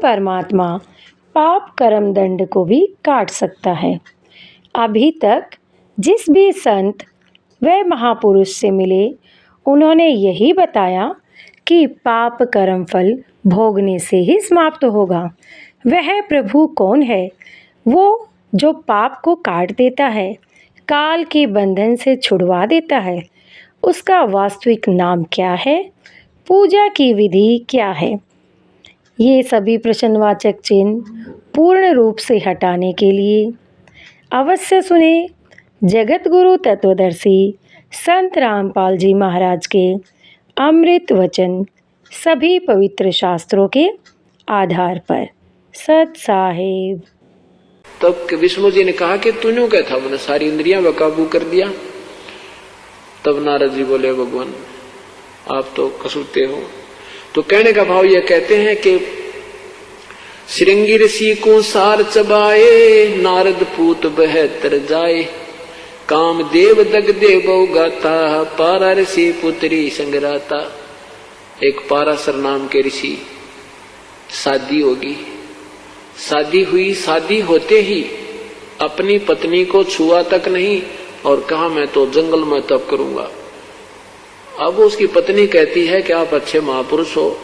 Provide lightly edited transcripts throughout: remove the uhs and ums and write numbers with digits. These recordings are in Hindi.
परमात्मा पाप कर्म दंड को भी काट सकता है। अभी तक जिस भी संत व महापुरुष से मिले उन्होंने यही बताया कि पाप कर्म फल भोगने से ही समाप्त होगा। वह प्रभु कौन है? वो जो पाप को काट देता है, काल के बंधन से छुड़वा देता है। उसका वास्तविक नाम क्या है? पूजा की विधि क्या है? ये सभी प्रश्नवाचक चिन्ह पूर्ण रूप से हटाने के लिए अवश्य सुने जगत गुरु तत्वदर्शी संत रामपाल जी महाराज के अमृत वचन, सभी पवित्र शास्त्रों के आधार पर। सत साहेब। तब के विष्णु जी ने कहा कि तूने क्या था? मैंने सारी इंद्रियां बेकाबू कर दिया। तब नारद जी बोले, भगवान आप तो कसूते हो। तो कहने का भाव यह कहते हैं कि श्रृंगी ऋषि को सार चबाए, नारद पूत बहतर जाए, काम देव दग देव गाता, पारा ऋषि पुत्री संगराता। एक पारासर नाम के ऋषि, शादी होगी, शादी हुई, शादी होते ही अपनी पत्नी को छुआ तक नहीं और कहा मैं तो जंगल में तप करूंगा। अब उसकी पत्नी कहती है कि आप अच्छे महापुरुष हो,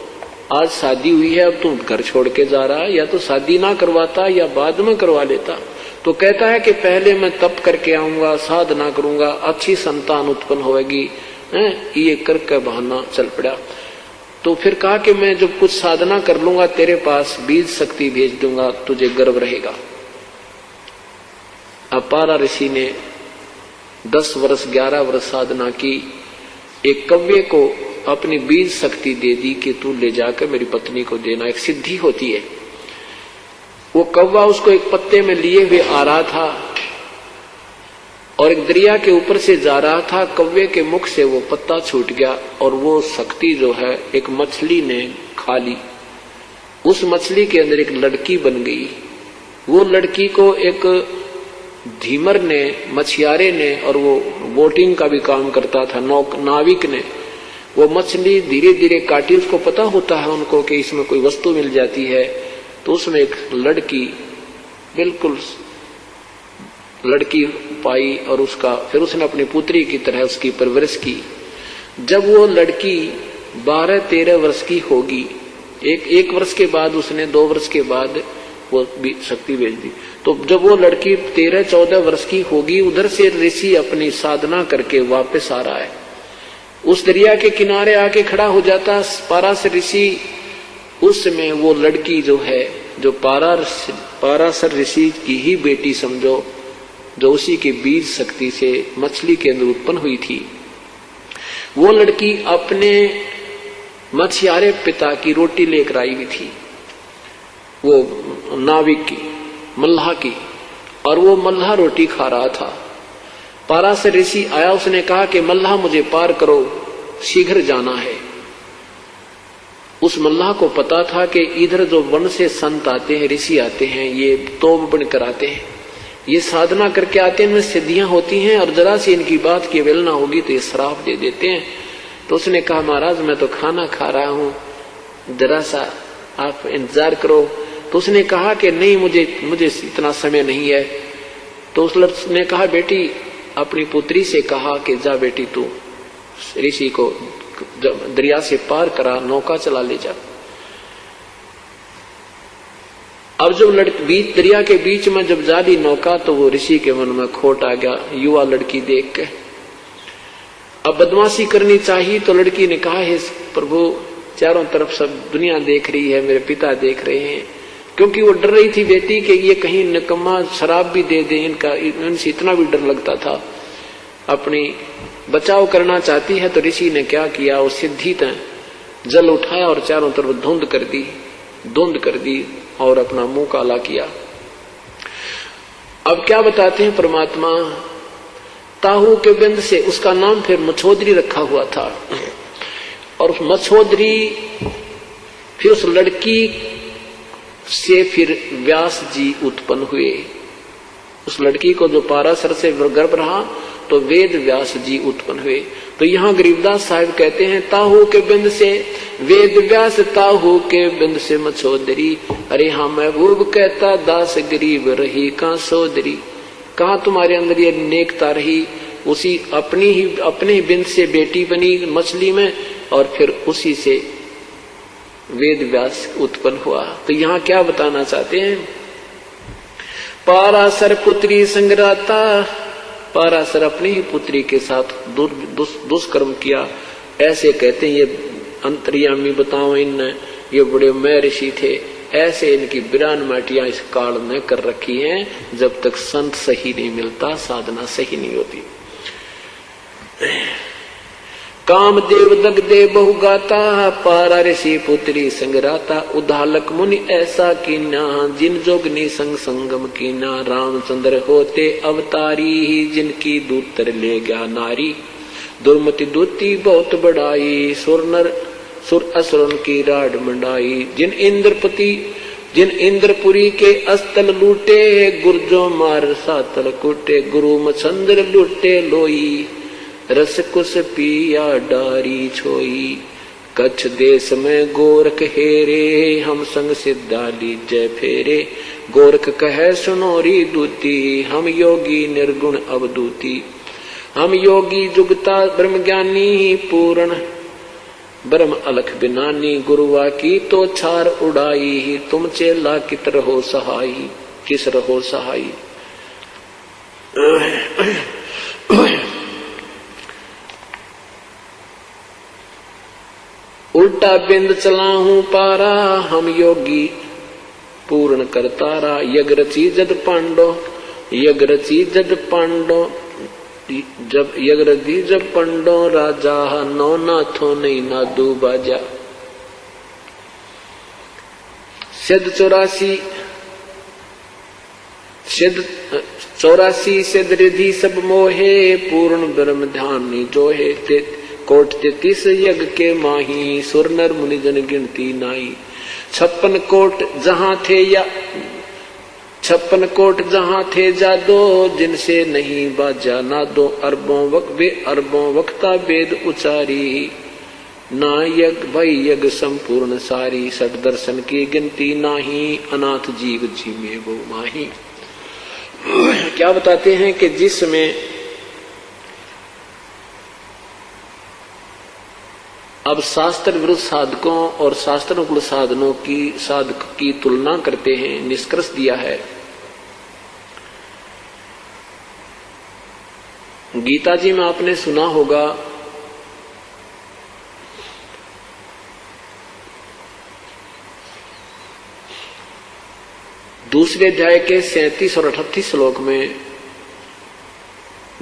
आज शादी हुई है, अब तुम घर छोड़ के जा रहा, या तो शादी ना करवाता या बाद में करवा लेता। तो कहता है कि पहले मैं तप करके आऊंगा, साधना करूंगा, अच्छी संतान उत्पन्न होगी। ये करके बहाना चल पड़ा। तो फिर कहा कि मैं जब कुछ साधना कर लूंगा तेरे पास बीज शक्ति भेज दूंगा, तुझे गर्व रहेगा। अब पारा ऋषि ने 10 वर्ष 11 वर्ष साधना की, एक कव्य को अपनी बीज शक्ति दे दी कि तू ले जाकर मेरी पत्नी को देना। एक सिद्धि होती है। वो कौवा उसको एक पत्ते में लिए हुए आ रहा था और एक दरिया के ऊपर से जा रहा था। कौवे के मुख से वो पत्ता छूट गया और वो शक्ति जो है एक मछली ने खा ली। उस मछली के अंदर एक लड़की बन गई। वो लड़की को एक धीमर ने, मछियारे ने, और वो बोटिंग का भी काम करता था, नाविक ने, वो मछली धीरे धीरे काटी। उसको पता होता है उनको कि इसमें कोई वस्तु मिल जाती है। तो उसमें एक लड़की, बिल्कुल लड़की पाई और उसका फिर उसने अपनी पुत्री की तरह उसकी परवरिश की। जब वो लड़की 12-13 वर्ष की होगी, एक वर्ष के बाद उसने 2 वर्ष के बाद वो शक्ति भेज दी। तो जब वो लड़की 13-14 वर्ष की होगी, उधर से ऋषि अपनी साधना करके वापस आ रहा है। उस दरिया के किनारे आके खड़ा हो जाता पारासर ऋषि। उस समय वो लड़की जो है, जो पारासर ऋषि की ही बेटी समझो, जो उसी के बीज शक्ति से मछली के अंदर उत्पन्न हुई थी, वो लड़की अपने मछियारे पिता की रोटी लेकर आई हुई थी, वो नाविक की, मल्लाह की, और वो मल्लाह रोटी खा रहा था। पारासर ऋषि आया, उसने कहा कि मल्लाह मुझे पार करो, शीघ्र जाना है। उस मल्लाह को पता था कि इधर जो वन से संत आते हैं, ऋषि आते हैं, ये तोब बनकर आते हैं, ये साधना करके आते हैं, इनमें सिद्धियां होती हैं, और जरा सी इनकी बात की अवहेलना होगी तो ये श्राप दे देते हैं। तो उसने कहा महाराज मैं तो खाना खा रहा हूं, जरा सा आप इंतजार करो। तो उसने कहा कि नहीं, मुझे इतना समय नहीं है। तो उसने कहा बेटी, अपनी पुत्री से कहा कि जा बेटी तू ऋषि को दरिया से पार करा, नौका चला ले जा। अब जब दरिया के बीच में जब जा दी नौका, तो वो ऋषि के मन में खोट आ गया युवा लड़की देख के। अब बदमाशी करनी चाहिए, तो लड़की ने कहा हे प्रभु, चारों तरफ सब दुनिया देख रही है, मेरे पिता देख रहे हैं। क्योंकि वो डर रही थी बेटी कि ये कहीं निकम्मा शराब भी दे दे, इनसे इतना भी डर लगता था। अपनी बचाव करना चाहती है। तो ऋषि ने क्या किया, वो सिद्धि तय जल उठाया और चारों तरफ धुंध कर दी और अपना मुंह काला किया। अब क्या बताते हैं परमात्मा, ताहू के बिंद से उसका नाम फिर मछोदरी रखा हुआ था। और उस मछोदरी फिर उस लड़की से फिर व्यास जी उत्पन्न हुए। उस लड़की को जो पारासर से गर्भ रहा, तो वेद व्यास जी उत्पन्न हुए। तो यहाँ गरीबदास साहब कहते हैं ताहू के बिंद से वेद व्यास, ताहू के बिंद से मछोदरी। अरे हाँ महबूब कहता दास गरीब रही कहाँ सोदरी। कहाँ तुम्हारे अंदर ये नेकता रही, उसी अपने ही बिंद से बेटी बनी मछली में, और फिर उसी से वेद व्यास उत्पन्न हुआ। तो यहाँ क्या बताना चाहते हैं, पाराशर पुत्री संग्राता, पाराशर अपनी ही पुत्री के साथ दुष्कर्म किया, ऐसे कहते हैं। ये अंतर्यामी बताओ इन, ये बड़े महर्षि थे, ऐसे इनकी बिरान माटियां इस काल में कर रखी हैं। जब तक संत सही नहीं मिलता, साधना सही नहीं होती। कामदेव दगदे बहु गाता, पारा ऋषि पुत्री संगराता। उदालक मुनि ऐसा कीना, जिन जोगनी संग संगम कीना। रामचंद्र होते अवतारी, जिनकी दूतर ले गया नारी। दुर्मति दूती बहुत बढ़ाई, सुर असुरन की राड मंडाई। जिन इंद्रपुरी के अस्तल लूटे, गुर्जो मार सातल कुटे। गुरु मछंद्र लूटे लोई, रस कुश पिया डारी छोई। कच्छ देश में गोरख हेरे, हम संग सिद्धा लीजय फेरे। गोरख कहे सुनोरी दूती, हम योगी निर्गुण अवधूती। हम योगी जुगता ब्रह्म ज्ञानी, पूर्ण ब्रह्म अलख बिनानी। गुरुआ की तो छार उड़ाई, तुम चेला कित रहो सहाई, किस रहो सहाई। उल्टा बिंद चला हूं पारा, हम योगी पूर्ण करतारा। यग रची जद पांडो, यग रची जद पांडो, जब यग रची जब पांडो राजा। नौ नाथों नहीं नादू बाजा। सिद्ध 84 सिद्ध रिधि सब मोहे, पूर्ण ब्रह्म ध्यान जो है। कोट 33 यज्ञ के माही, सुर नर मुनि जन गिनती नाई। 56 कोट जहां थे जादो, जिनसे नहीं बाजा नादो। अरबों वक्ता वेद उचारी, ना यज्ञ भई यज्ञ संपूर्ण सारी। सठ दर्शन की गिनती नाही, अनाथ जीव जी में वो माही। क्या बताते हैं कि जिसमें अब शास्त्र विरुद्ध साधकों और शास्त्रानुकूल साधनों की साधक की तुलना करते हैं, निष्कर्ष दिया है। गीता जी में आपने सुना होगा, दूसरे अध्याय के 37 और 38 श्लोक में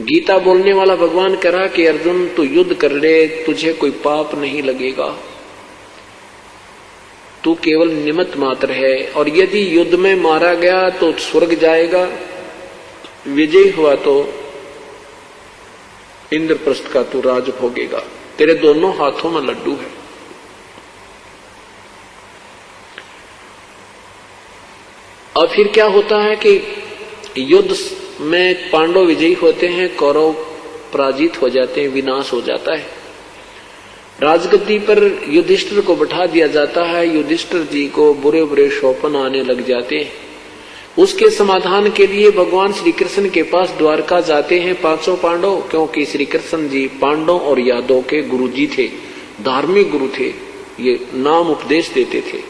गीता बोलने वाला भगवान कह रहा कि अर्जुन तू युद्ध कर ले, तुझे कोई पाप नहीं लगेगा, तू केवल निमित्त मात्र है। और यदि युद्ध में मारा गया तो स्वर्ग जाएगा, विजयी हुआ तो इंद्रप्रस्थ का तू राज भोगेगा। तेरे दोनों हाथों में लड्डू है। और फिर क्या होता है कि युद्ध में पांडव विजयी होते हैं, कौरव पराजित हो जाते हैं, विनाश हो जाता है। राजगद्दी पर युधिष्ठिर को बैठा दिया जाता है। युधिष्ठिर जी को बुरे बुरे शोपन आने लग जाते हैं। उसके समाधान के लिए भगवान श्री कृष्ण के पास द्वारका जाते हैं पांचों पांडव, क्योंकि श्री कृष्ण जी पांडव और यादव के गुरु जी थे, धार्मिक गुरु थे, ये नाम उपदेश देते थे।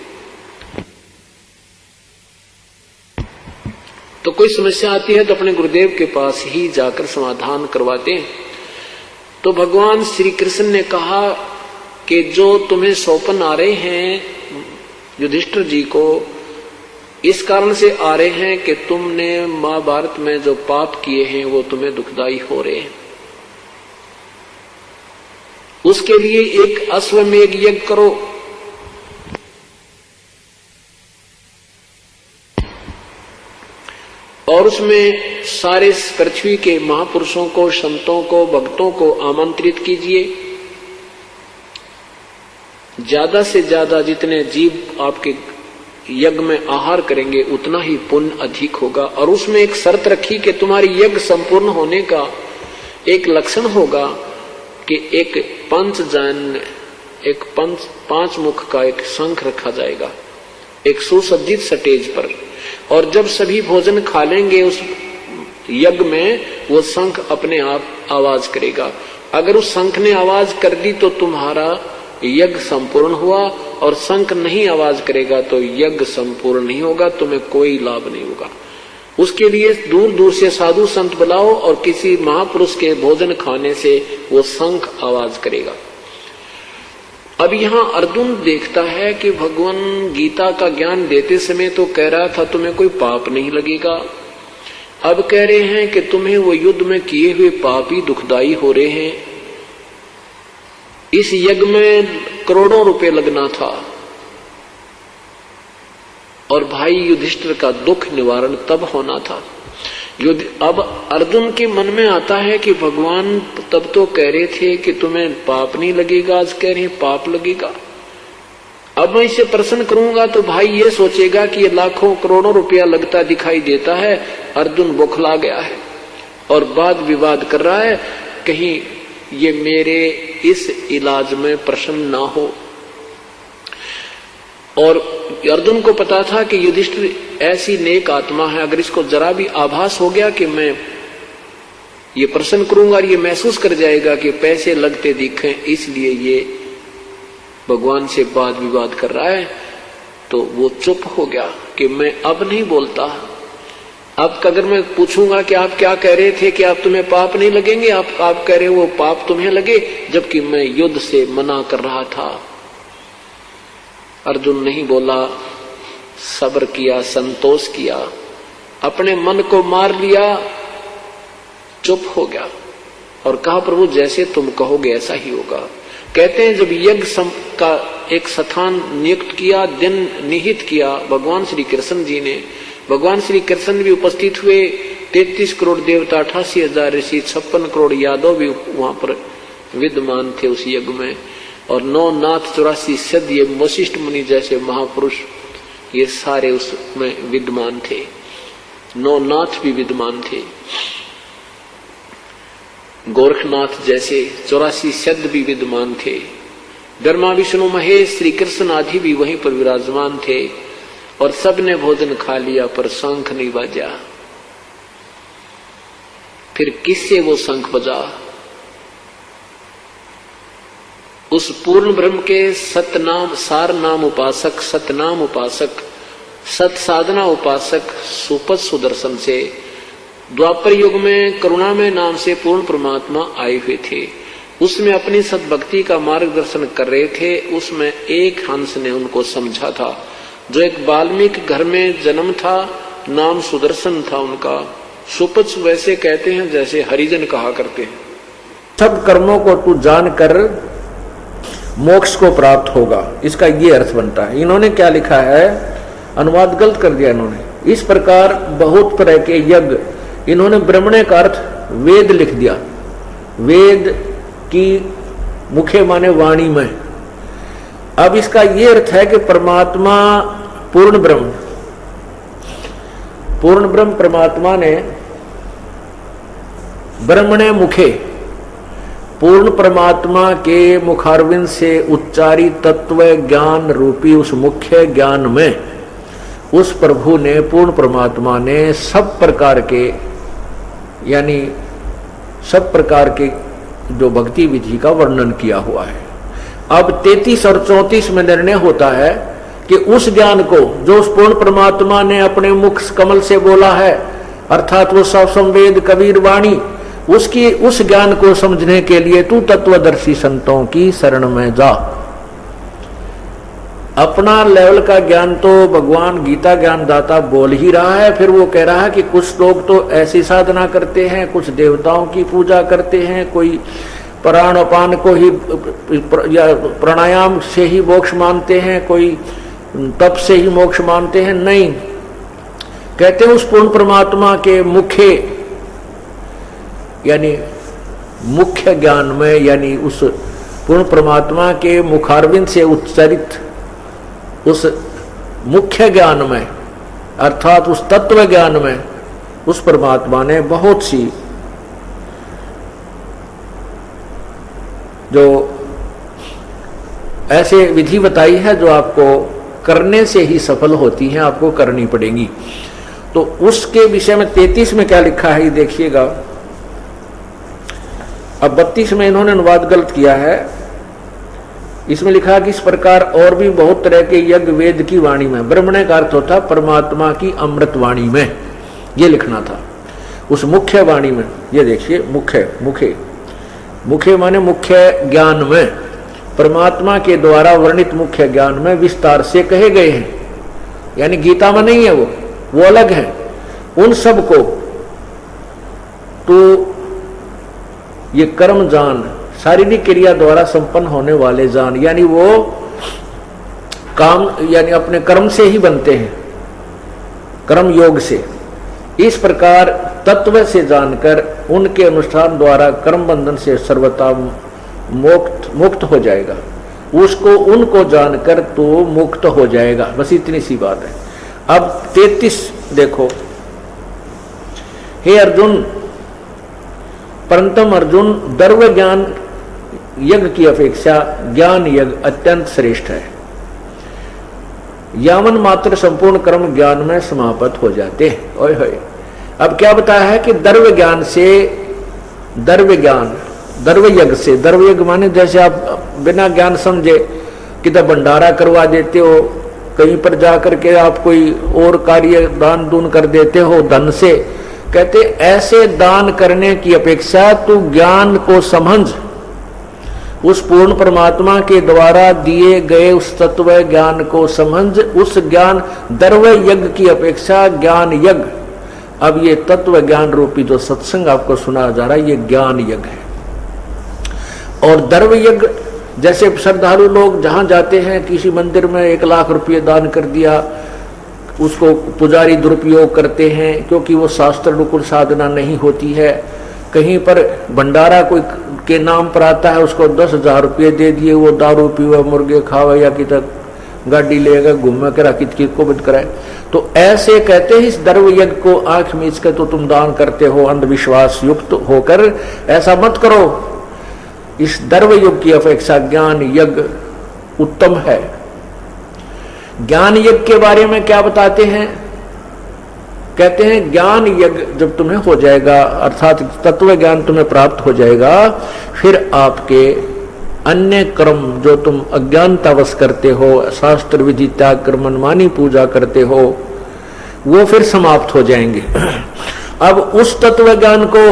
तो कोई समस्या आती है तो अपने गुरुदेव के पास ही जाकर समाधान करवाते हैं। तो भगवान श्री कृष्ण ने कहा कि जो तुम्हें सौपन आ रहे हैं युधिष्ठिर जी को, इस कारण से आ रहे हैं कि तुमने महाभारत में जो पाप किए हैं वो तुम्हें दुखदाई हो रहे हैं। उसके लिए एक अश्वमेध यज्ञ करो। और उसमें सारे पृथ्वी के महापुरुषों को, संतों को, भक्तों को आमंत्रित कीजिए। ज्यादा से ज्यादा जितने जीव आपके यज्ञ में आहार करेंगे उतना ही पुण्य अधिक होगा। और उसमें एक शर्त रखी कि तुम्हारी यज्ञ संपूर्ण होने का एक लक्षण होगा कि एक पंचजन, एक पांच मुख का एक शंख रखा जाएगा एक सुसज्जित स्टेज पर, और जब सभी भोजन खा लेंगे उस यज्ञ में वो शंख अपने आप आवाज करेगा। अगर उस शंख ने आवाज कर दी तो तुम्हारा यज्ञ संपूर्ण हुआ, और शंख नहीं आवाज करेगा तो यज्ञ संपूर्ण नहीं होगा, तुम्हें कोई लाभ नहीं होगा। उसके लिए दूर दूर से साधु संत बुलाओ और किसी महापुरुष के भोजन खाने से वो शंख आवाज करेगा। अब यहाँ अर्जुन देखता है कि भगवान गीता का ज्ञान देते समय तो कह रहा था तुम्हें कोई पाप नहीं लगेगा, अब कह रहे हैं कि तुम्हें वो युद्ध में किए हुए पाप ही दुखदाई हो रहे हैं। इस यज्ञ में करोड़ों रुपए लगना था, और भाई युधिष्ठिर का दुख निवारण तब होना था। अब अर्जुन के मन में आता है कि भगवान तब तो कह रहे थे कि तुम्हें पाप नहीं लगेगा, आज कह रहे हैं पाप लगेगा। अब मैं इसे प्रश्न करूंगा तो भाई ये सोचेगा कि ये लाखों करोड़ों रुपया लगता दिखाई देता है, अर्जुन बौखला गया है और वाद विवाद कर रहा है, कहीं ये मेरे इस इलाज में प्रसन्न ना हो। और अर्जुन को पता था कि युधिष्ठिर ऐसी नेक आत्मा है, अगर इसको जरा भी आभास हो गया कि मैं ये प्रश्न करूंगा और ये महसूस कर जाएगा कि पैसे लगते दिखे, इसलिए ये भगवान से वाद विवाद कर रहा है, तो वो चुप हो गया कि मैं अब नहीं बोलता। अब अगर मैं पूछूंगा कि आप क्या कह रहे थे कि आप तुम्हें पाप नहीं लगेंगे, आप कह रहे हो वो पाप तुम्हें लगे, जबकि मैं युद्ध से मना कर रहा था। अर्जुन नहीं बोला, सब्र किया, संतोष किया, अपने मन को मार लिया, चुप हो गया और कहा प्रभु जैसे तुम कहोगे ऐसा ही होगा। कहते हैं जब यज्ञ का एक स्थान नियुक्त किया, दिन निहित किया भगवान श्री कृष्ण जी ने, भगवान श्री कृष्ण भी उपस्थित हुए, 33 करोड़ देवता, 88,000 ऋषि, 56 करोड़ यादव भी वहां पर विद्यमान थे उस यज्ञ में, और 9 नाथ 84 सिद्ध, ये वशिष्ठ मुनि जैसे महापुरुष ये सारे उसमें विद्यमान थे, 9 नाथ भी विद्यमान थे, गोरखनाथ जैसे 84 सिद्ध भी विद्यमान थे, ब्रह्मा विष्णु महेश श्री कृष्ण आदि भी वहीं पर विराजमान थे, और सबने भोजन खा लिया पर शंख नहीं बजा। फिर किससे वो शंख बजा? उस पूर्ण ब्रह्म के सतनाम सार नाम उपासक, सतनाम उपासक, सत साधना उपासक सुपथ सुदर्शन से द्वापर युग में करुणामय नाम से पूर्ण परमात्मा आए हुए थे। उसमें अपनी सद्भक्ति का मार्गदर्शन कर रहे थे। उसमें एक हंस ने उनको समझा था, जो एक वाल्मीकि घर में जन्म था, नाम सुदर्शन था उनका। सुपथ वैसे कहते हैं जैसे हरिजन कहा करते हैं। सब कर्मों को तू जानकर मोक्ष को प्राप्त होगा, इसका ये अर्थ बनता है। इन्होंने क्या लिखा है, अनुवाद गलत कर दिया इन्होंने। इस प्रकार बहुत तरह के यज्ञ, इन्होंने ब्रह्मणे का अर्थ वेद लिख दिया। वेद की मुखे माने वाणी में। अब इसका ये अर्थ है कि परमात्मा पूर्ण ब्रह्म, पूर्ण ब्रह्म परमात्मा ने ब्रह्मणे मुखे, पूर्ण परमात्मा के मुखारविंद से उच्चारी तत्व ज्ञान रूपी उस मुख्य ज्ञान में उस प्रभु ने, पूर्ण परमात्मा ने सब प्रकार के, यानी सब प्रकार के जो भक्ति विधि का वर्णन किया हुआ है। अब 33 और 34 में निर्णय होता है कि उस ज्ञान को जो उस पूर्ण परमात्मा ने अपने मुख कमल से बोला है, अर्थात वो सब संवेद कबीर वाणी, उसकी उस ज्ञान को समझने के लिए तू तत्वदर्शी संतों की शरण में जा। अपना लेवल का ज्ञान तो भगवान गीता ज्ञान दाता बोल ही रहा है। फिर वो कह रहा है कि कुछ लोग तो ऐसी साधना करते हैं, कुछ देवताओं की पूजा करते हैं, कोई प्राण अपान को ही या प्राणायाम से ही मोक्ष मानते हैं, कोई तप से ही मोक्ष मानते हैं। नहीं, कहते हैं उस पूर्ण परमात्मा के मुख्य, यानी मुख्य ज्ञान में, यानी उस पूर्ण परमात्मा के मुखारविंद से उच्चारित उस मुख्य ज्ञान में, अर्थात उस तत्व ज्ञान में उस परमात्मा ने बहुत सी जो ऐसे विधि बताई है जो आपको करने से ही सफल होती हैं, आपको करनी पड़ेगी। तो उसके विषय में 33 में क्या लिखा है ये देखिएगा। अब 32 में इन्होंने अनुवाद गलत किया है। इसमें लिखा कि इस प्रकार और भी बहुत तरह के यज्ञ वेद की वाणी में, ब्रह्मण्य का अर्थ होता परमात्मा की अमृत वाणी में, ये लिखना था। उस मुख्य वाणी में, ये देखिए मुख्य माने मुख्य ज्ञान में, परमात्मा के द्वारा वर्णित मुख्य ज्ञान में विस्तार से कहे गए हैं। यानी गीता में नहीं है, वो अलग है। उन सब को तो ये कर्म जान, शारीरिक क्रिया द्वारा संपन्न होने वाले जान, यानी वो काम यानी अपने कर्म से ही बनते हैं, कर्म योग से। इस प्रकार तत्व से जानकर उनके अनुष्ठान द्वारा कर्म बंधन से सर्वथा मुक्त हो जाएगा। उसको उनको जानकर तो मुक्त हो जाएगा। बस इतनी सी बात है। अब 33 देखो। हे अर्जुन, परंतम अर्जुन, द्रव्य ज्ञान यज्ञ की अपेक्षा ज्ञान यज्ञ अत्यंत श्रेष्ठ है। यावन मात्र संपूर्ण कर्म ज्ञान में समाप्त हो जाते हैं। ओए होए। अब क्या बताया है कि द्रव्य ज्ञान से, द्रव्य ज्ञान, द्रव्य यज्ञ से, द्रव्य यज्ञ माने जैसे आप बिना ज्ञान समझे किधर भंडारा करवा देते हो, कहीं पर जाकर के आप कोई और कार्य दान दून कर देते हो धन से, कहते ऐसे दान करने की अपेक्षा तू ज्ञान को समझ, उस पूर्ण परमात्मा के द्वारा दिए गए उस तत्व ज्ञान को समझ। उस ज्ञान द्रव्य यज्ञ की अपेक्षा ज्ञान यज्ञ, अब ये तत्व ज्ञान रूपी जो सत्संग आपको सुना जा रहा है, ये ज्ञान यज्ञ है। और द्रव्य यज्ञ जैसे श्रद्धालु लोग जहां जाते हैं, किसी मंदिर में 1 लाख रुपये दान कर दिया, उसको पुजारी दुरुपयोग करते हैं क्योंकि वो शास्त्र अनुकूल साधना नहीं होती है। कहीं पर भंडारा कोई के नाम पर आता है, उसको 10,000 रुपये दे दिए, वो दारू पीवे, मुर्गे खावे या कि तक गाड़ी लेगा घूमे करा कित को बंद कराए। तो ऐसे कहते हैं इस द्रव्य यज्ञ को आंख मीच कर तो तुम दान करते हो अंधविश्वास युक्त होकर, ऐसा मत करो। इस द्रव्य युग की अपेक्षा ज्ञान यज्ञ उत्तम है। ज्ञान यज्ञ के बारे में क्या बताते हैं? कहते हैं ज्ञान यज्ञ जब तुम्हें हो जाएगा, अर्थात तत्व ज्ञान तुम्हें प्राप्त हो जाएगा, फिर आपके अन्य कर्म जो तुम अज्ञानतावश करते हो, शास्त्र विधि त्याग कर मनमानी पूजा करते हो, वो फिर समाप्त हो जाएंगे। अब उस तत्व ज्ञान को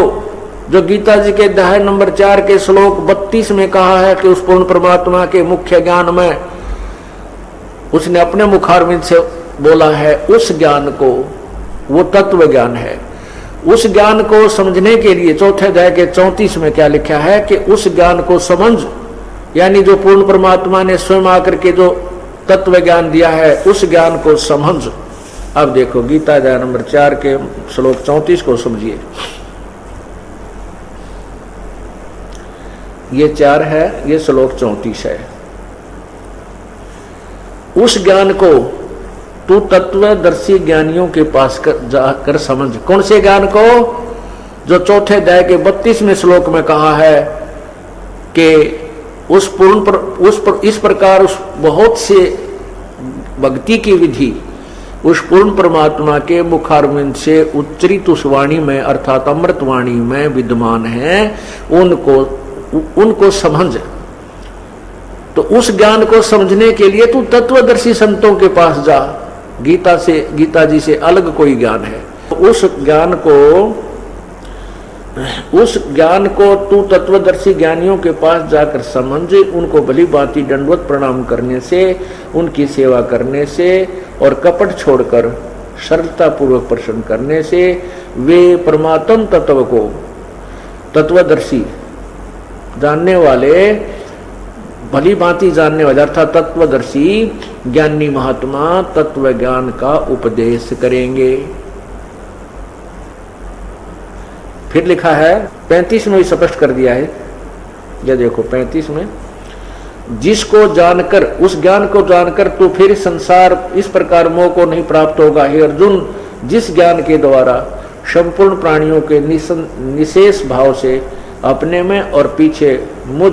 जो गीता जी के अध्याय नंबर 4 के श्लोक 32 में कहा है कि उस पूर्ण परमात्मा के मुख्य ज्ञान में उसने अपने मुखारविंद से बोला है, उस ज्ञान को, वो तत्व ज्ञान है। उस ज्ञान को समझने के लिए चौथे अध्याय के 34 में क्या लिखा है कि उस ज्ञान को समझ, यानी जो पूर्ण परमात्मा ने स्वयं आकर के जो तत्व ज्ञान दिया है उस ज्ञान को समझ। अब देखो गीता अध्याय नंबर 4 के श्लोक 34 को समझिए। ये 4 है, ये श्लोक 34 है। उस ज्ञान को तू तत्वदर्शी ज्ञानियों के पास जाकर समझ। कौन से ज्ञान को? जो चौथे अध्याय के 32 में श्लोक में कहा है कि इस प्रकार उस बहुत से भक्ति की विधि उस पूर्ण परमात्मा के मुखारविंद से उच्चरित उस वाणी में अर्थात अमृत वाणी में विद्यमान है, उनको समझ। तो उस ज्ञान को समझने के लिए तू तत्वदर्शी संतों के पास जा। गीता जी से अलग कोई ज्ञान है। उस ज्ञान को तू तत्वदर्शी ज्ञानियों के पास जाकर समझ। उनको भली भांति दंडवत प्रणाम करने से, उनकी सेवा करने से और कपट छोड़कर सरलता पूर्वक प्रसन्न करने से वे परमात्म तत्व को तत्वदर्शी जानने वाले, भली भांति जानने वाले अर्थात तत्वदर्शी ज्ञानी महात्मा तत्व ज्ञान का उपदेश करेंगे। फिर लिखा है 35 में भी स्पष्ट कर दिया है। यह देखो 35 में, जिसको जानकर, उस ज्ञान को जानकर तो फिर संसार इस प्रकार मोह को नहीं प्राप्त होगा। हे अर्जुन, जिस ज्ञान के द्वारा संपूर्ण प्राणियों के निशेष भाव से अपने में और पीछे मुझ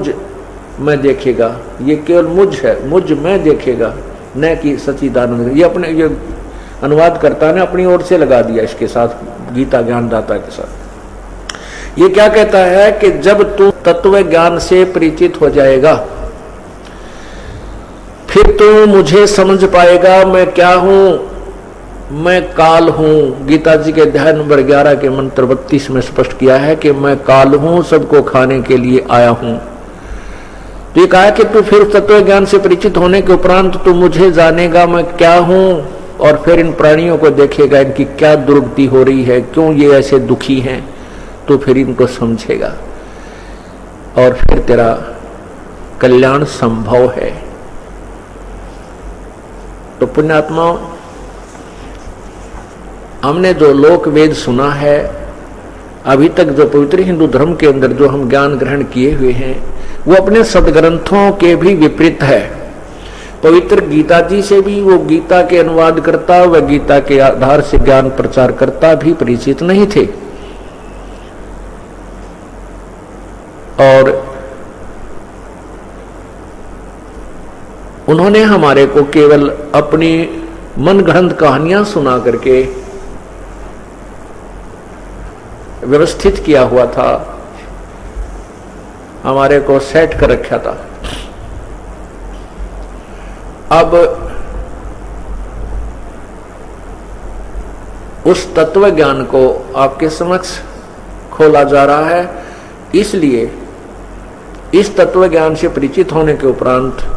मैं देखेगा, ये केवल मुझ है, मुझ में देखेगा, न कि सच्चिदानंद। ये अपने ये अनुवादकर्ता ने अपनी ओर से लगा दिया इसके साथ, गीता ज्ञानदाता के साथ। ये क्या कहता है कि जब तू तत्व ज्ञान से परिचित हो जाएगा फिर तू मुझे समझ पाएगा मैं क्या हूं, मैं काल हूं। गीता जी के अध्याय नंबर 11 के मंत्र 32 में स्पष्ट किया है कि मैं काल हूं, सबको खाने के लिए आया हूं। तो ये कहा कि तू फिर तत्व ज्ञान से परिचित होने के उपरांत तू मुझे जानेगा मैं क्या हूं, और फिर इन प्राणियों को देखेगा इनकी क्या दुर्गति हो रही है, क्यों ये ऐसे दुखी हैं, तो फिर इनको समझेगा और फिर तेरा कल्याण संभव है। तो पुण्यात्माओं, हमने जो लोक वेद सुना है, अभी तक जो पवित्र हिंदू धर्म के अंदर जो हम ज्ञान ग्रहण किए हुए हैं, वो अपने सदग्रंथों के भी विपरीत है। पवित्र गीता जी से भी वो गीता के अनुवाद करता व गीता के आधार से ज्ञान प्रचार करता भी परिचित नहीं थे। और उन्होंने हमारे को केवल अपनी मनगढ़ंत कहानियां सुना करके व्यवस्थित किया हुआ था, हमारे को सेट कर रखा था। अब उस तत्व ज्ञान को आपके समक्ष खोला जा रहा है, इसलिए इस तत्व ज्ञान से परिचित होने के उपरांत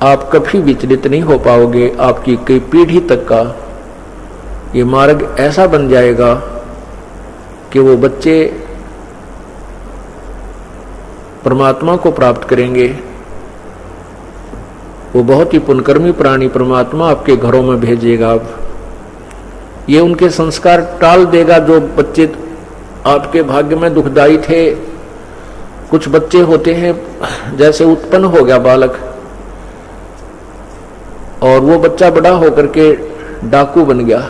आप कभी विचलित नहीं हो पाओगे। आपकी कई पीढ़ी तक का ये मार्ग ऐसा बन जाएगा कि वो बच्चे परमात्मा को प्राप्त करेंगे। वो बहुत ही पुण्यकर्मी प्राणी परमात्मा आपके घरों में भेजेगा। ये उनके संस्कार टाल देगा जो बच्चे आपके भाग्य में दुखदायी थे। कुछ बच्चे होते हैं, जैसे उत्पन्न हो गया बालक और वो बच्चा बड़ा होकर के डाकू बन गया,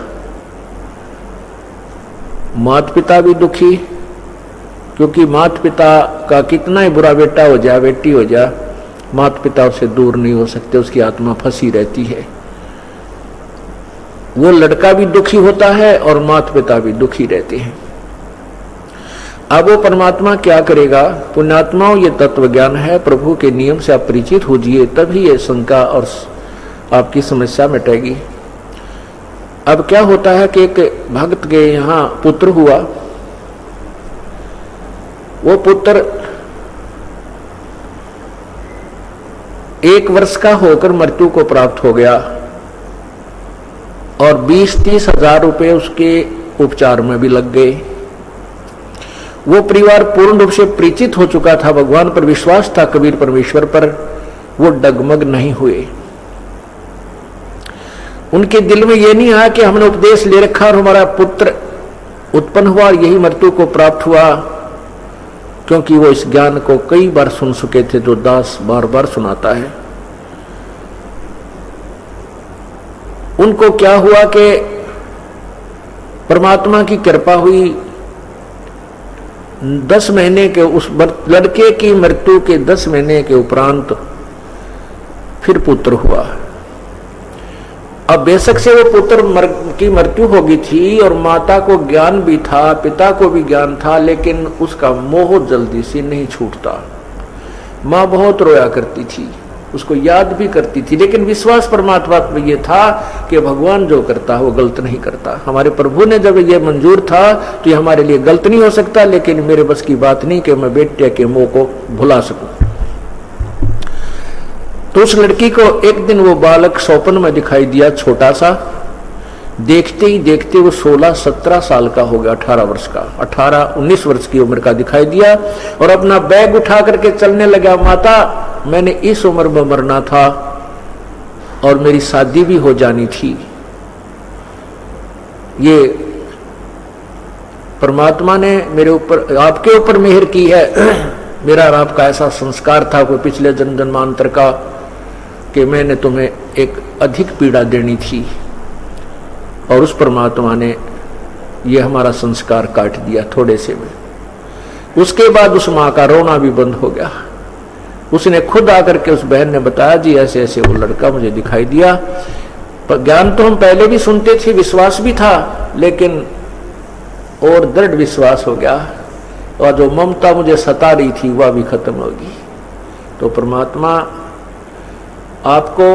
माता पिता भी दुखी, क्योंकि माता पिता का कितना ही बुरा बेटा हो जाए, बेटी हो जाए, माता पिता उससे दूर नहीं हो सकते, उसकी आत्मा फंसी रहती है। वो लड़का भी दुखी होता है और माता पिता भी दुखी रहते हैं। अब वो परमात्मा क्या करेगा? पुण्यात्माओं, ये तत्व ज्ञान है, प्रभु के नियम से आप परिचित होजिए, तभी ये शंका और आपकी समस्या मिटेगी। अब क्या होता है कि एक भक्त के यहाँ पुत्र हुआ। वो पुत्र 1 वर्ष का होकर मृत्यु को प्राप्त हो गया और 20-30 हजार रुपए उसके उपचार में भी लग गए। वो परिवार पूर्ण रूप से परिचित हो चुका था, भगवान पर विश्वास था, कबीर परमेश्वर पर, वो डगमग नहीं हुए। उनके दिल में यह नहीं आया कि हमने उपदेश ले रखा और हमारा पुत्र उत्पन्न हुआ और यही मृत्यु को प्राप्त हुआ, क्योंकि वो इस ज्ञान को कई बार सुन चुके थे जो दास बार बार सुनाता है। उनको क्या हुआ कि परमात्मा की कृपा हुई, 10 महीने के उस लड़के की मृत्यु के 10 महीने के उपरांत फिर पुत्र हुआ। अब बेशक से वो पुत्र की मृत्यु हो गई थी और माता को ज्ञान भी था, पिता को भी ज्ञान था, लेकिन उसका मोह जल्दी से नहीं छूटता। माँ बहुत रोया करती थी, उसको याद भी करती थी, लेकिन विश्वास परमात्मा में ये था कि भगवान जो करता है वो गलत नहीं करता। हमारे प्रभु ने जब ये मंजूर था तो ये हमारे लिए गलत नहीं हो सकता, लेकिन मेरे बस की बात नहीं कि मैं बेटे के मोह को भुला सकूं। तो उस लड़की को एक दिन वो बालक स्वप्न में दिखाई दिया, छोटा सा। देखते ही देखते वो 16-17 साल का हो गया, 18 वर्ष का, 18-19 वर्ष की उम्र का दिखाई दिया और अपना बैग उठा करके चलने लगा। माता, मैंने इस उम्र में मरना था और मेरी शादी भी हो जानी थी। ये परमात्मा ने मेरे ऊपर, आपके ऊपर मेहर की है। मेरा और आपका ऐसा संस्कार था कोई पिछले जन्म जन्मांतर का कि मैंने तुम्हें एक अधिक पीड़ा देनी थी, और उस परमात्मा ने यह हमारा संस्कार काट दिया थोड़े से में। उसके बाद उस माँ का रोना भी बंद हो गया। उसने खुद आकर के उस बहन ने बताया, जी ऐसे ऐसे वो लड़का मुझे दिखाई दिया। पर ज्ञान तो हम पहले भी सुनते थे, विश्वास भी था, लेकिन और दृढ़ विश्वास हो गया, और जो ममता मुझे सता रही थी वह भी खत्म होगी। तो परमात्मा आपको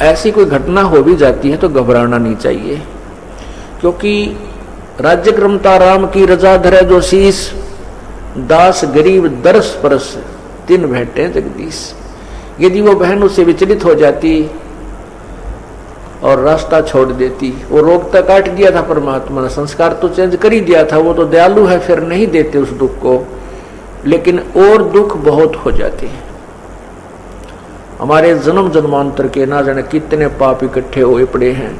ऐसी कोई घटना हो भी जाती है तो घबराना नहीं चाहिए, क्योंकि राज्य क्रमता राम की रजा धरे जो शीस, दास गरीब दरस परस तीन भेंटे जगदीश। यदि वो बहन उससे विचलित हो जाती और रास्ता छोड़ देती, वो रोग तक काट दिया था परमात्मा ने, संस्कार तो चेंज कर ही दिया था, वो तो दयालु है, फिर नहीं देते उस दुख को, लेकिन और दुख बहुत हो जाते हैं। हमारे जन्म जन्मांतर के ना जाने कितने पाप इकट्ठे हुए पड़े हैं,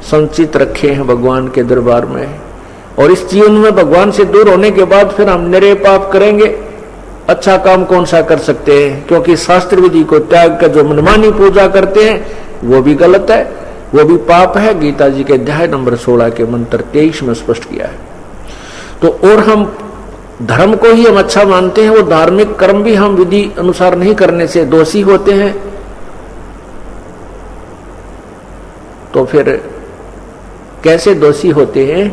संचित रखे हैं भगवान के दरबार में, और इस जीवन में भगवान से दूर होने के बाद फिर हम निरे पाप करेंगे, अच्छा काम कौन सा कर सकते हैं? क्योंकि शास्त्र विधि को त्याग कर जो मनमानी पूजा करते हैं वो भी गलत है, वो भी पाप है। गीता जी के अध्याय नंबर 16 के मंत्र 23 में स्पष्ट किया है। तो और हम धर्म को ही हम अच्छा मानते हैं, वो धार्मिक कर्म भी हम विधि अनुसार नहीं करने से दोषी होते हैं, तो फिर कैसे दोषी होते हैं?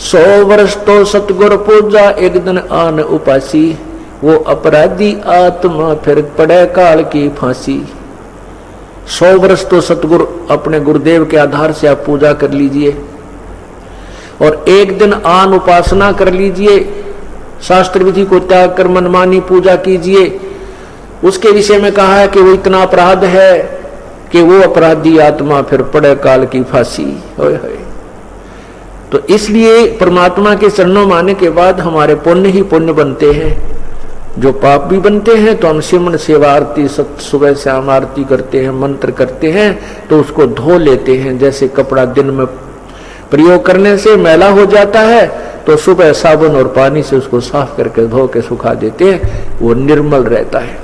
100 वर्ष तो सतगुरु पूजा, एक दिन आन उपासी, वो अपराधी आत्मा फिर पड़े काल की फांसी। 100 वर्ष तो सतगुरु अपने गुरुदेव के आधार से आप पूजा कर लीजिए, और एक दिन आन उपासना कर लीजिए, शास्त्र विधि को त्याग कर मनमानी पूजा कीजिए। उसके विषय में कहा है कि वो इतना अपराध है कि वो अपराधी आत्मा फिर पड़े काल की फांसी। होय होय। तो इसलिए परमात्मा के चरणों में आने के बाद हमारे पुण्य ही पुण्य बनते हैं, जो पाप भी बनते हैं। तो हम सिमरन सेवा आरती सुबह शाम आरती करते हैं, मंत्र करते हैं, तो उसको धो लेते हैं। जैसे कपड़ा दिन में प्रयोग करने से मैला हो जाता है, तो सुबह साबुन और पानी से उसको साफ करके धो के सुखा देते हैं, वो निर्मल रहता है।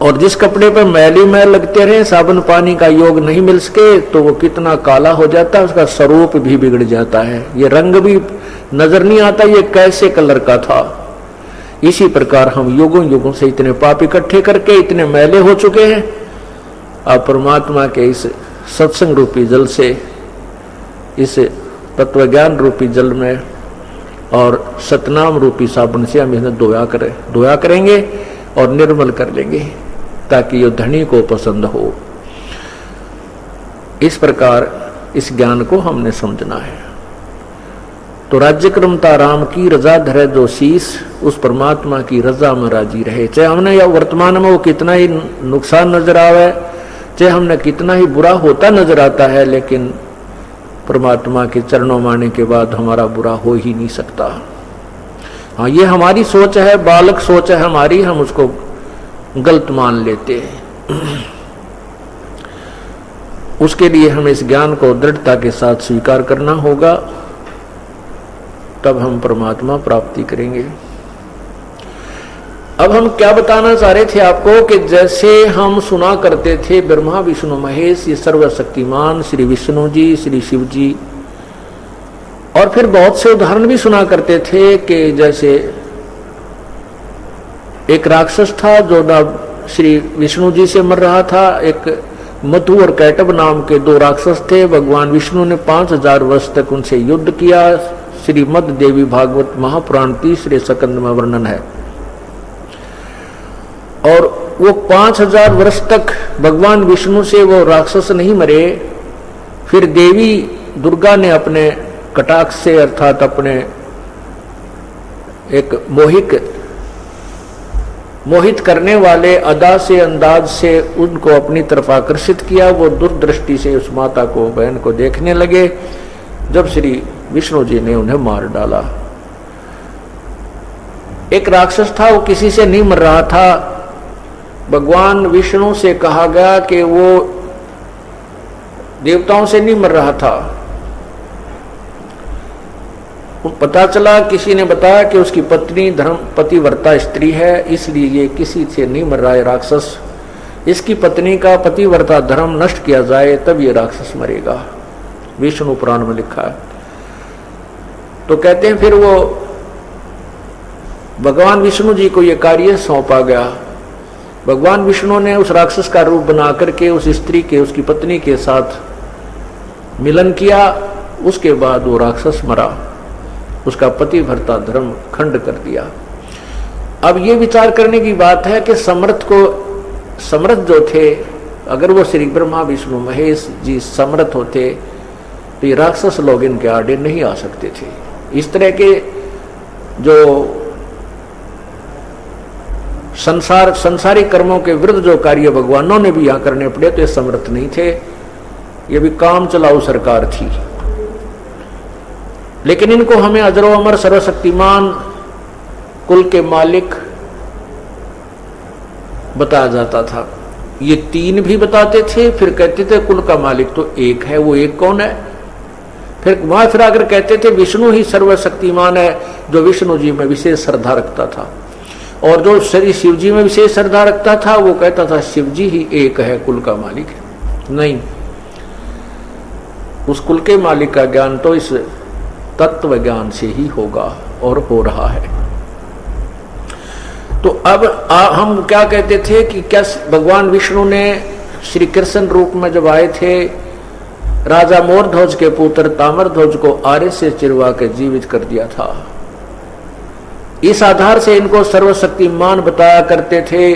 और जिस कपड़े पर मैली मैल लगते रहे, साबुन पानी का योग नहीं मिल सके, तो वो कितना काला हो जाता है, उसका स्वरूप भी बिगड़ जाता है, ये रंग भी नजर नहीं आता ये कैसे कलर का था। इसी प्रकार हम युगों युगों से इतने पाप इकट्ठे करके इतने मैले हो चुके हैं। अब परमात्मा के इस सत्संग रूपी जल से, इस तत्व ज्ञान रूपी जल में और सतनाम रूपी साबुन से हम इन्हें धोया करेंगे और निर्मल कर लेंगे, ताकि ये धनी को पसंद हो। इस प्रकार इस ज्ञान को हमने समझना है। तो राज्य क्रमता राम की रजा धरे जो शीस, उस परमात्मा की रजा में राजी रहे। चाहे हमने या वर्तमान में वो कितना ही नुकसान नजर आवे, चाहे हमने कितना ही बुरा होता नजर आता है, लेकिन परमात्मा के चरणों में आने के बाद हमारा बुरा हो ही नहीं सकता। हाँ, ये हमारी सोच है, बालक सोच है हमारी, हम उसको गलत मान लेते हैं। उसके लिए हमें इस ज्ञान को दृढ़ता के साथ स्वीकार करना होगा, तब हम परमात्मा प्राप्ति करेंगे। अब हम क्या बताना चाह रहे थे आपको कि जैसे हम सुना करते थे ब्रह्मा विष्णु महेश, ये सर्वशक्तिमान श्री विष्णु जी, श्री शिव जी, और फिर बहुत से उदाहरण भी सुना करते थे कि जैसे एक राक्षस था जो ना श्री विष्णु जी से मर रहा था। एक मधु और कैटब नाम के दो राक्षस थे। भगवान विष्णु ने 5000 वर्ष तक उनसे युद्ध किया। श्रीमद देवी भागवत महापुराण 3 स्कंद में वर्णन है। और वो 5000 वर्ष तक भगवान विष्णु से वो राक्षस नहीं मरे। फिर देवी दुर्गा ने अपने कटाक्ष से, अर्थात अपने एक मोहित करने वाले अदा से, अंदाज से उनको अपनी तरफ आकर्षित किया। वो दूरदृष्टि से उस माता को, बहन को देखने लगे। जब श्री विष्णु जी ने उन्हें मार डाला। एक राक्षस था, वो किसी से नहीं मर रहा था। भगवान विष्णु से कहा गया कि वो देवताओं से नहीं मर रहा था। पता चला, किसी ने बताया कि उसकी पत्नी धर्म पतिव्रता स्त्री है, इसलिए ये किसी से नहीं मर रहा है राक्षस। इसकी पत्नी का पतिव्रता धर्म नष्ट किया जाए तब ये राक्षस मरेगा, विष्णु पुराण में लिखा है। तो कहते हैं फिर वो भगवान विष्णु जी को यह कार्य सौंपा गया। भगवान विष्णु ने उस राक्षस का रूप बना करके उस स्त्री के, उसकी पत्नी के साथ मिलन किया। उसके बाद वो राक्षस मरा, उसका पति भरता धर्म खंड कर दिया। अब ये विचार करने की बात है कि समर्थ जो थे, अगर वो श्री ब्रह्मा विष्णु महेश जी समर्थ होते तो ये राक्षस लोग इनके आड़े नहीं आ सकते थे। इस तरह के जो संसारिक कर्मों के विरुद्ध जो कार्य भगवानों ने भी यहां करने पड़े तो ये समर्थ नहीं थे, ये भी काम चलाऊ सरकार थी। लेकिन इनको हमें अजरो अमर सर्वशक्तिमान कुल के मालिक बताया जाता था। ये तीन भी बताते थे, फिर कहते थे कुल का मालिक तो एक है, वो एक कौन है? फिर वहां फिर आकर कहते थे विष्णु ही सर्वशक्तिमान है, जो विष्णु जी में विशेष श्रद्धा रखता था। और जो श्री शिव जी में विशेष श्रद्धा रखता था वो कहता था शिव जी ही एक है, कुल का मालिक है। नहीं, उस कुल के मालिक का ज्ञान तो इस तत्व ज्ञान से ही होगा और हो रहा है। तो अब हम क्या कहते थे कि क्या भगवान विष्णु ने श्री कृष्ण रूप में जब आए थे, राजा मोरध्वज के पुत्र ताम्रध्वज को आरे से चिरवा के जीवित कर दिया था। इस आधार से इनको सर्वशक्तिमान बताया करते थे।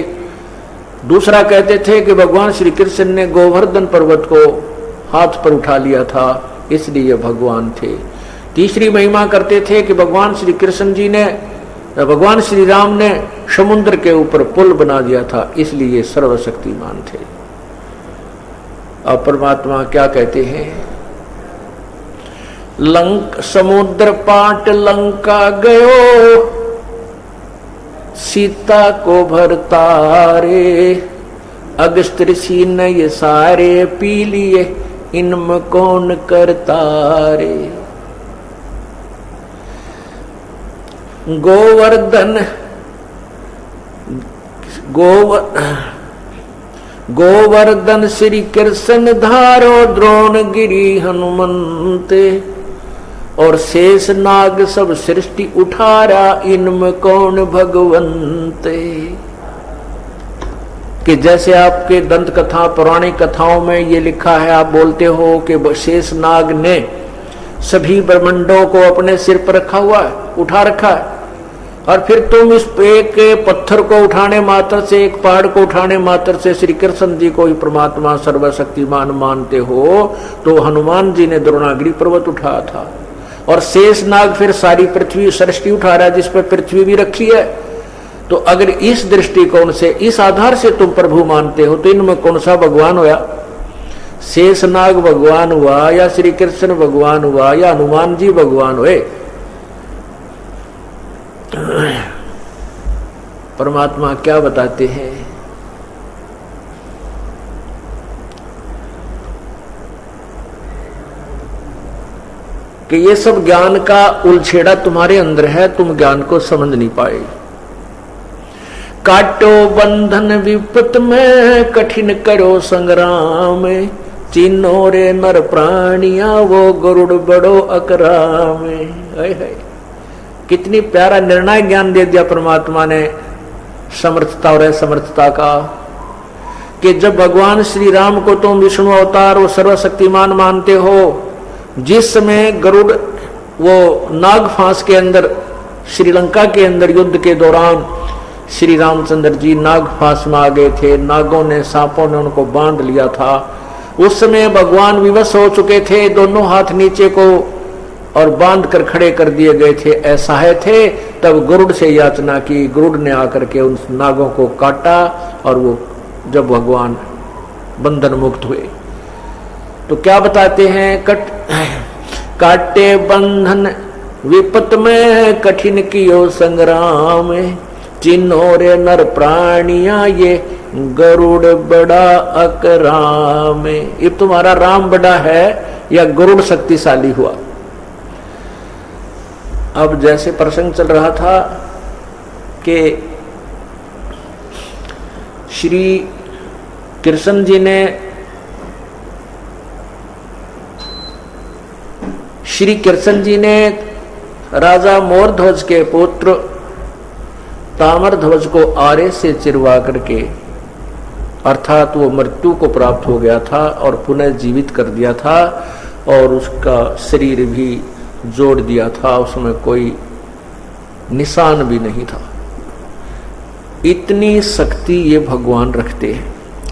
दूसरा कहते थे कि भगवान श्री कृष्ण ने गोवर्धन पर्वत को हाथ पर उठा लिया था, इसलिए भगवान थे। तीसरी महिमा करते थे कि भगवान श्री राम ने समुद्र के ऊपर पुल बना दिया था, इसलिए सर्वशक्तिमान थे। अब परमात्मा क्या कहते हैं? समुद्र पाट लंका गयो, सीता को भरतारे, अगस्त ऋषि ने ये सारे पी लिए, इनमें कौन करतारे। गोवर्धन श्री कृष्ण धारो, द्रोण गिरी हनुमंते, और शेष नाग सब सृष्टि उठारा, इनमें कौन भगवंते। कि जैसे आपके दंत कथा पौराणिक कथाओं में ये लिखा है, आप बोलते हो कि शेष नाग ने सभी ब्रह्मांडों को अपने सिर पर रखा हुआ है, उठा रखा है, और फिर तुम इस एक पत्थर को उठाने मात्र से, एक पहाड़ को उठाने मात्र से श्री कृष्ण जी को ही परमात्मा सर्वशक्तिमान मानते हो। तो हनुमान जी ने द्रोणागिरी पर्वत उठाया था, और शेष नाग फिर सारी पृथ्वी सृष्टि उठा रहा है, जिस पर पृथ्वी भी रखी है। तो अगर इस दृष्टिकोण से, इस आधार से तुम प्रभु मानते हो, तो इनमें कौन सा भगवान होया? शेष नाग भगवान हुआ, या श्री कृष्ण भगवान हुआ, या हनुमान जी भगवान हुए? परमात्मा क्या बताते हैं? कि ये सब ज्ञान का उलझेड़ा तुम्हारे अंदर है, तुम ज्ञान को समझ नहीं पाए। काटो बंधन विपत में, कठिन करो संग्राम, चिन्हो रे नर प्राणिया, वो गरुड़ बड़ो अकराम। कितनी प्यारा निर्णय ज्ञान दे दिया परमात्मा ने समर्थता और असमर्थता का, कि जब भगवान श्री राम को तुम विष्णु अवतार और सर्वशक्तिमान मानते हो, जिस समय गरुड़ वो नाग फांस के अंदर, श्रीलंका के अंदर युद्ध के दौरान श्री रामचंद्र जी नाग फांस में आ गए थे, नागों ने, सांपों ने उनको बांध लिया था। उस समय भगवान विवश हो चुके थे, दोनों हाथ नीचे को और बांध कर खड़े कर दिए गए थे, असहाय थे। तब गरुड़ से याचना की, गरुड़ ने आकर के उन नागों को काटा, और वो जब भगवान बंधन मुक्त हुए तो क्या बताते हैं? काटे बंधन विपत में, कठिन कियो संग्राम, चिन्हो रे नर प्राणिया, ये गरुड़ बड़ा अकराम। ये तुम्हारा राम बड़ा है या गरुड़ शक्तिशाली हुआ? अब जैसे प्रसंग चल रहा था कि श्री कृष्ण जी ने राजा मोरध्वज के पुत्र ताम्र ध्वज को आरे से चिरवा करके, अर्थात वो मृत्यु को प्राप्त हो गया था और पुनः जीवित कर दिया था, और उसका शरीर भी जोड़ दिया था, उसमें कोई निशान भी नहीं था। इतनी शक्ति ये भगवान रखते हैं,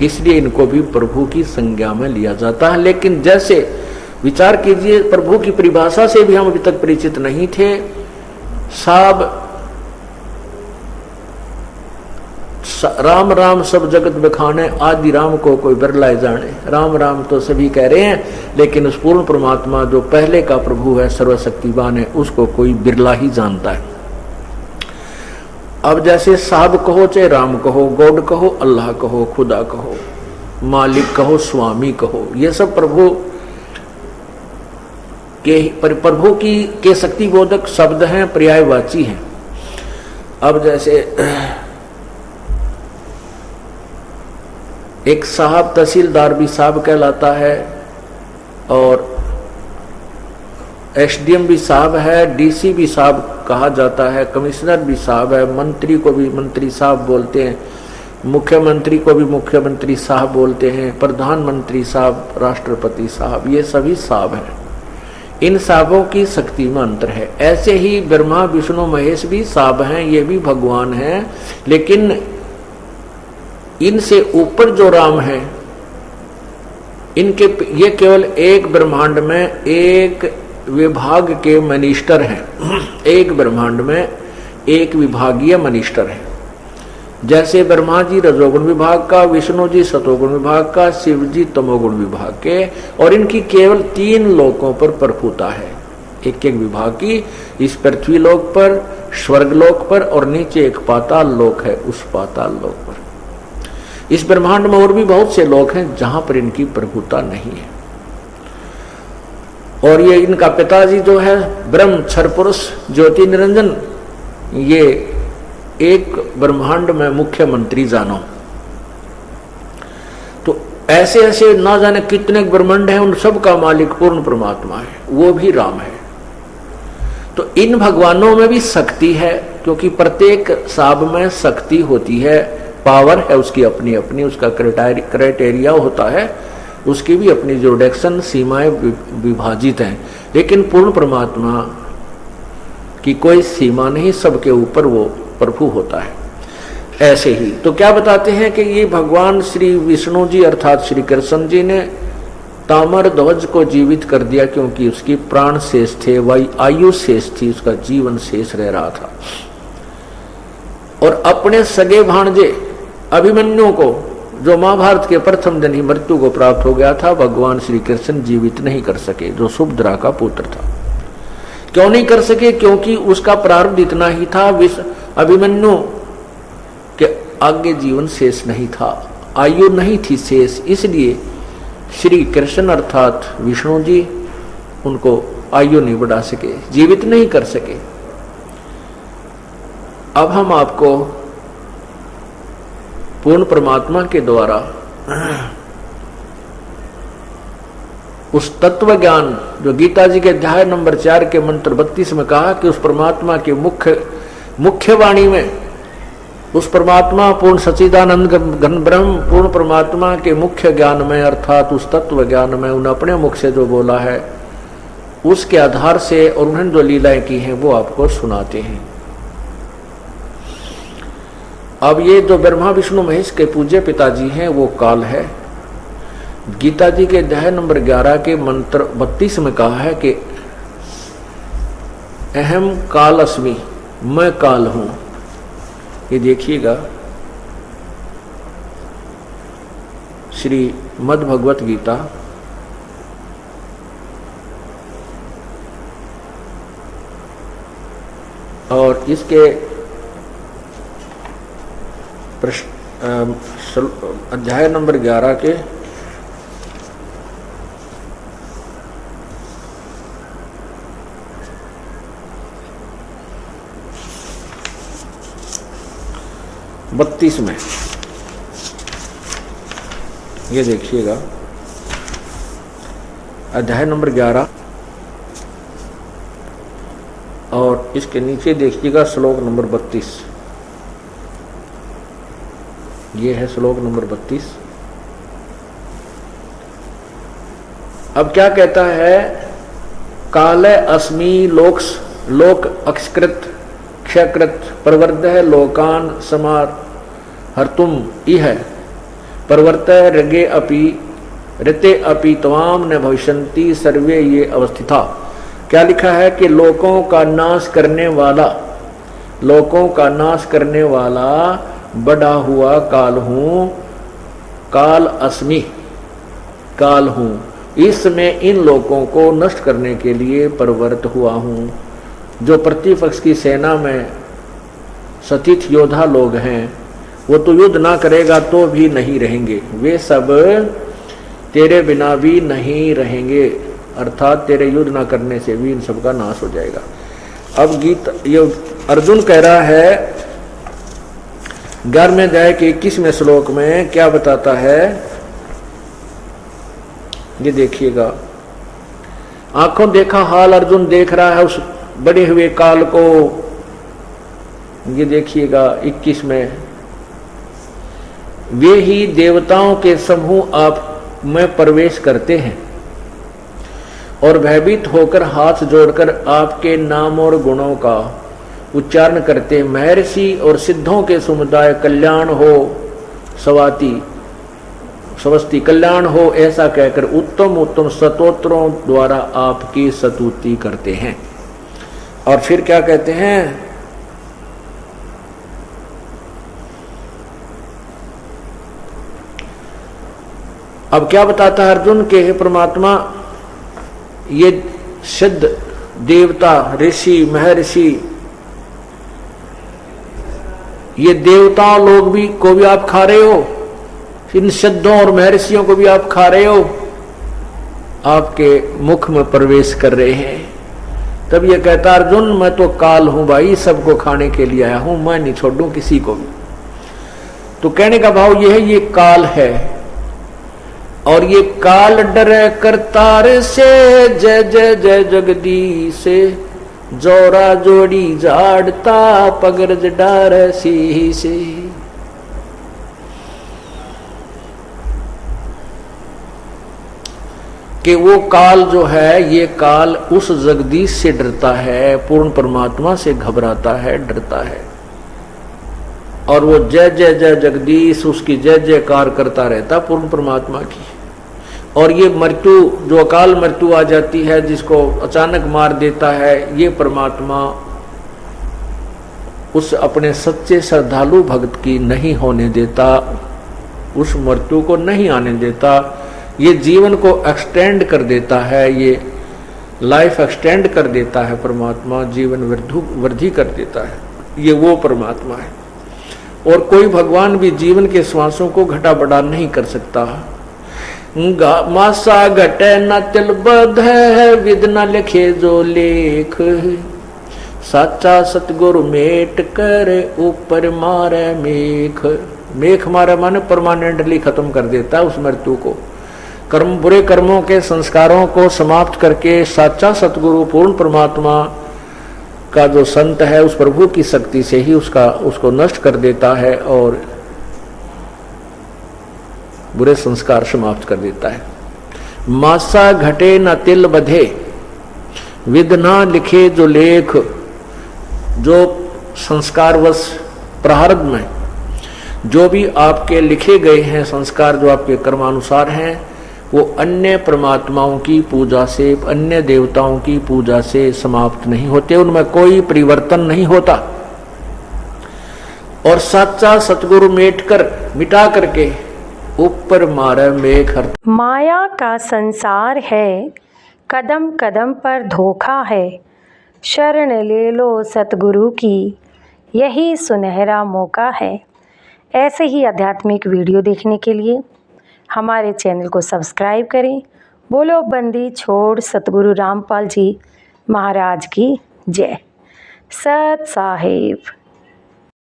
इसलिए इनको भी प्रभु की संज्ञा में लिया जाता है। लेकिन जैसे विचार कीजिए, प्रभु की परिभाषा से भी हम अभी तक परिचित नहीं थे। साब राम राम सब जगत बखाने, आदि राम को कोई बिरलाए जाने। राम राम तो सभी कह रहे हैं, लेकिन उस पूर्ण परमात्मा जो पहले का प्रभु है, सर्वशक्तिवान है, उसको कोई बिरला ही जानता है। अब जैसे साहब कहो, चाहे राम कहो, गॉड कहो, अल्लाह कहो, खुदा कहो, मालिक कहो, स्वामी कहो, ये सब प्रभु के शक्ति बोधक शब्द हैं, पर्यायवाची हैं। अब जैसे एक साहब तहसीलदार भी साहब कहलाता है, और एसडीएम भी साहब है, डीसी भी साहब कहा जाता है, कमिश्नर भी साहब है, मंत्री को भी मंत्री साहब बोलते हैं, मुख्यमंत्री को भी मुख्यमंत्री साहब बोलते हैं, प्रधानमंत्री साहब, राष्ट्रपति साहब, ये सभी साहब हैं। इन साहबों की शक्ति में अंतर है। ऐसे ही ब्रह्मा विष्णु महेश भी साहब हैं, ये भी भगवान हैं, लेकिन इनसे ऊपर जो राम है, इनके ये केवल एक ब्रह्मांड में एक विभाग के मिनिस्टर हैं। एक ब्रह्मांड में एक विभागीय मिनिस्टर है। जैसे ब्रह्मा जी रजोगुण विभाग का, विष्णु जी सतोगुण विभाग का, शिव जी तमोगुण विभाग के, और इनकी केवल 3 लोकों पर प्रभुता है, एक एक विभाग की। इस पृथ्वी लोक पर, स्वर्ग लोक पर, और नीचे एक पाताल लोक है, उस पाताल लोक पर। इस ब्रह्मांड में और भी बहुत से लोग हैं जहां पर इनकी प्रभुता नहीं है। और ये इनका पिताजी जो है ब्रह्म क्षर पुरुष ज्योति निरंजन, ये एक ब्रह्मांड में मुख्यमंत्री जानो। तो ऐसे ऐसे ना जाने कितने ब्रह्मांड हैं, उन सब का मालिक पूर्ण परमात्मा है, वो भी राम है। तो इन भगवानों में भी शक्ति है, क्योंकि प्रत्येक साब में शक्ति होती है, पावर है उसकी अपनी अपनी, उसका क्राइटेरिया होता है, उसकी भी अपनी जुरिडिक्शन सीमाएं विभाजित हैं। लेकिन पूर्ण परमात्मा की कोई सीमा नहीं, सबके ऊपर वो प्रभु होता है। ऐसे ही तो क्या बताते हैं कि ये भगवान श्री विष्णु जी अर्थात श्री कृष्ण जी ने ताम्र ध्वज को जीवित कर दिया, क्योंकि उसकी प्राण शेष थे, वही आयु शेष थी, उसका जीवन शेष रह रहा था। और अपने सगे भांजे अभिमन्यु को, जो महाभारत के प्रथम दिन ही मृत्यु को प्राप्त हो गया था, भगवान श्री कृष्ण जीवित नहीं कर सके, जो सुभद्रा का पुत्र था। क्यों नहीं कर सके? क्योंकि उसका प्रारब्ध इतना ही था, अभिमन्यु के आगे जीवन शेष नहीं था, आयु नहीं थी शेष, इसलिए श्री कृष्ण अर्थात विष्णु जी उनको आयु नहीं बढ़ा सके, जीवित नहीं कर सके। अब हम आपको पूर्ण परमात्मा के द्वारा उस तत्व ज्ञान जो गीता जी के अध्याय नंबर 4 के मंत्र 32 में कहा कि उस परमात्मा के मुख्य वाणी में, उस परमात्मा पूर्ण सच्चिदानंद घन ब्रह्म पूर्ण परमात्मा के मुख्य ज्ञान में अर्थात उस तत्व ज्ञान में उन्हें अपने मुख से जो बोला है, उसके आधार से और उन्होंने जो लीलाएं की हैं वो आपको सुनाते हैं। अब ये जो ब्रह्मा विष्णु महेश के पूज्य पिताजी हैं वो काल है। गीता जी के अध्याय नंबर 11 के मंत्र 32 में कहा है कि अहम काल अस्मि, मैं काल हूं। ये देखिएगा श्री मद् भगवत गीता और इसके अध्याय नंबर 11 के बत्तीस में ये देखिएगा, अध्याय नंबर 11 और इसके नीचे देखिएगा श्लोक नंबर 32। ये है श्लोक नंबर 32। अब क्या कहता है, काले अस्मि लोक अक्षकृत क्षकृत प्रवर्तः लोकान समार हर्तुम इह प्रवर्तः रगे अपि ऋते अपि त्वाम न भविष्यन्ति सर्वे ये अवस्थिता। क्या लिखा है कि लोकों का नाश करने वाला बड़ा हुआ काल हूँ, काल अस्मि, काल हूँ, इसमें इन लोगों को नष्ट करने के लिए प्रवृत्त हुआ हूँ। जो प्रतिपक्ष की सेना में सतीथ योद्धा लोग हैं वो तो युद्ध ना करेगा तो भी नहीं रहेंगे, वे सब तेरे बिना भी नहीं रहेंगे, अर्थात तेरे युद्ध ना करने से भी इन सब का नाश हो जाएगा। अब गीत ये अर्जुन कह रहा है 11वें अध्याय के 21वें श्लोक में क्या बताता है, ये देखिएगा। आंखों देखा हाल अर्जुन देख रहा है उस बड़े हुए काल को। ये देखिएगा 21 में, वे ही देवताओं के समूह आप में प्रवेश करते हैं और भयभीत होकर हाथ जोड़कर आपके नाम और गुणों का उच्चारण करते। महर्षि और सिद्धों के समुदाय कल्याण हो स्वस्ति कल्याण हो ऐसा कहकर उत्तम उत्तम स्तोत्रों द्वारा आपकी स्तुति करते हैं। और फिर क्या कहते हैं, अब क्या बताता है अर्जुन के, हे परमात्मा, ये सिद्ध देवता ऋषि महर्षि, ये देवता लोग भी को भी आप खा रहे हो, इन सिद्धों और महर्षियों को भी आप खा रहे हो, आपके मुख में प्रवेश कर रहे हैं। तब ये कहता अर्जुन, मैं तो काल हूं भाई, सबको खाने के लिए आया हूं, मैं नहीं छोड़ूं किसी को भी। तो कहने का भाव यह है, ये काल है और ये काल डरे करतार से, जय जय जय जगदीश से, जोरा जोड़ी झाड़ता पगरज डार सी से। कि वो काल जो है, ये काल उस जगदीश से डरता है, पूर्ण परमात्मा से घबराता है, डरता है, और वो जय जय जय जगदीश उसकी जय जयकार करता रहता पूर्ण परमात्मा की। और ये मृत्यु जो अकाल मृत्यु आ जाती है, जिसको अचानक मार देता है, ये परमात्मा उस अपने सच्चे श्रद्धालु भक्त की नहीं होने देता, उस मृत्यु को नहीं आने देता, ये जीवन को एक्सटेंड कर देता है, ये लाइफ एक्सटेंड कर देता है परमात्मा, जीवन वृद्धि कर देता है, ये वो परमात्मा है। और कोई भगवान भी जीवन के श्वासों को घटा बढ़ा नहीं कर सकता। मासा घटे न तिल बध है, विद न लिखे जो लेख, साचा सतगुरु मेट कर ऊपर मारे मेख। मेख मारे माने परमानेंटली खत्म कर देता है उस मृत्यु को। कर्म बुरे कर्मों के संस्कारों को समाप्त करके साचा सतगुरु पूर्ण परमात्मा का जो संत है, उस प्रभु की शक्ति से ही उसको नष्ट कर देता है और बुरे संस्कार समाप्त कर देता है। मासा घटे न तिल बधे, विद ना लिखे जो लेख। जो संस्कारवश प्रारब्ध में जो भी आपके लिखे गए हैं संस्कार, जो आपके कर्मानुसार हैं, वो अन्य परमात्माओं की पूजा से, अन्य देवताओं की पूजा से समाप्त नहीं होते, उनमें कोई परिवर्तन नहीं होता। और सच्चा सतगुरु मिटा करके ऊपर मारे मेघ। माया का संसार है, कदम कदम पर धोखा है, शरण ले लो सतगुरु की, यही सुनहरा मौका है। ऐसे ही आध्यात्मिक वीडियो देखने के लिए हमारे चैनल को सब्सक्राइब करें। बोलो बंदी छोड़ सतगुरु रामपाल जी महाराज की जय। सत साहिब।